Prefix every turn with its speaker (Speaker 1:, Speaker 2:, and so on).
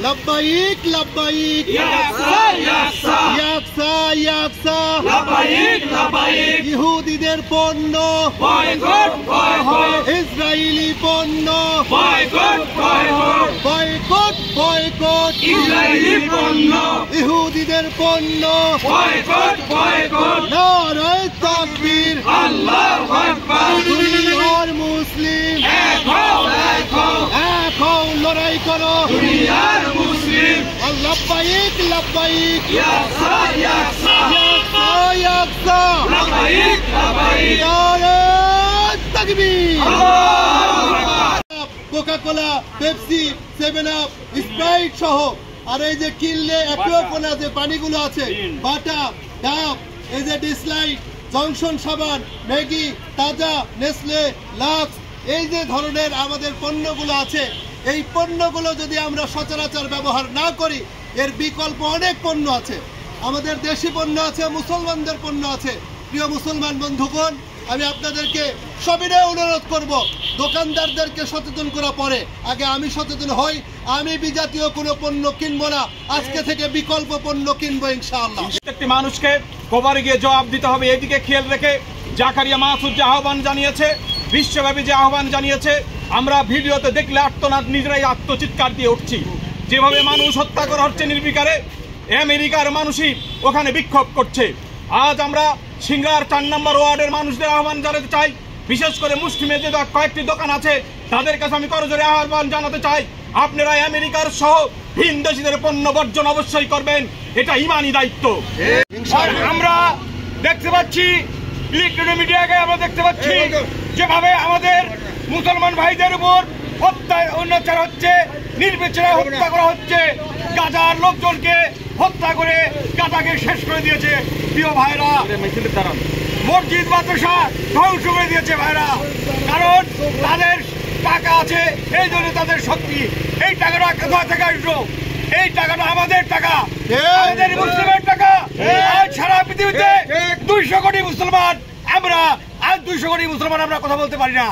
Speaker 1: লব্বাইক লব্বাইক
Speaker 2: ইয়াকসা ইয়াকসা
Speaker 1: ইয়াকসা ইয়াকসা
Speaker 2: লব্বাইক লব্বাইক
Speaker 1: ইহুদিদের পণ্য
Speaker 2: boycott boycott
Speaker 1: Israeli পণ্য
Speaker 2: boycott boycott
Speaker 1: boycott boycott
Speaker 2: Israeli পণ্য
Speaker 1: ইহুদিদের পণ্য
Speaker 2: বয়কট বয়কট
Speaker 1: নারায়ে তাকবীর
Speaker 2: আল্লাহু আকবার
Speaker 1: দুনিয়ার মুসলিম
Speaker 2: এক হও এক হও
Speaker 1: এক হও লড়াই করো
Speaker 2: দুনিয়ার মুসলিম
Speaker 1: লব্বাইক লব্বাইক
Speaker 2: ইয়াকসা ইয়াকসা
Speaker 1: ইয়াকসা ইয়াকসা
Speaker 2: লব্বাইক লব্বাইক
Speaker 1: নারায়ে তাকবীর
Speaker 2: আল্লাহু আকবার
Speaker 1: কোকা-কোলা, পেপসি, 7 আপ, স্প্রাইট সহ আর এই যে কিনলে অ্যাকুয়াপোনা যে পানিগুলো আছে, বাটা, ডাব, এই যে ডিসলাইট, জংশন সাবান, ম্যাগি, তাজা, নেসলে, লাক্স, এই যে ধরনের আমাদের পণ্যগুলো আছে, এই পণ্যগুলো যদি আমরা সচরাচর ব্যবহার না করি, এর বিকল্প অনেক পণ্য আছে। আমাদের দেশি পণ্য আছে, মুসলমানদের পণ্য আছে। প্রিয় মুসলমান বন্ধুগণ, আমি আপনাদেরকে সবিনয় অনুরোধ করব, দোকানদারদেরকে সচেতন করা পরে আগে আমি সচেতন হই। আমি বিজাতীয় কোনো পণ্য কিনবো না, আজকে থেকে বিকল্প পণ্য কিনবো ইনশাআল্লাহ।
Speaker 3: প্রত্যেকটি মানুষকে কবরে গিয়ে জবাব দিতে হবে। এদিকে খেয়াল রেখে জাকারিয়া মাসুদ যে আহ্বান জানিয়েছে, বিশ্বব্যাপী যে আহ্বান জানিয়েছে, আমরা ভিডিওতে দেখলে আত্মনাদ নিজেরাই আত্মচিৎকার দিয়ে উঠছি। যেভাবে মানুষ হত্যা করা হচ্ছে নির্বিকারে, আমেরিকার মানুষই ওখানে বিক্ষোভ করছে। আজ আমরা সিংড়ার 4 নম্বর ওয়ার্ডের মানুষদের আহ্বান জানাতে চাই, বিশেষ করে মুসলিমের যে কয়েকটি দোকান আছে তাদের কাছে আমি করজোরে আহ্বান জানাতে চাই, আপনারা আমেরিকার সহ ভিন দেশীদের পণ্য বর্জন অবশ্যই করবেন, এটা ইমানি দায়িত্ব। আমরা দেখতে পাচ্ছি ইলেকট্রনিক মিডিয়াকে আমরা দেখতে পাচ্ছি যেভাবে আমাদের মুসলমান ভাইদের উপর অত্যাচার হচ্ছে, নির্বিচারে হত্যা করা হচ্ছে। গাজার লোকজনকে হত্যা করে গাজাকে শেষ করে দিয়েছে। প্রিয় ভাইরা, মসজিদ মাদ্রাসা ধ্বংস করে দিয়েছে ভাইরা, কারণ তাদের টাকা আছে, এই জন্য তাদের শক্তি। এই টাকাটা কোথা থেকে আসলো? এই টাকাটা আমাদের টাকা, আমাদের মুসলিমের টাকা। আজ সারা পৃথিবীতে 200 কোটি মুসলমান, আমরা আজ 200 কোটি মুসলমান আমরা কথা বলতে পারি না।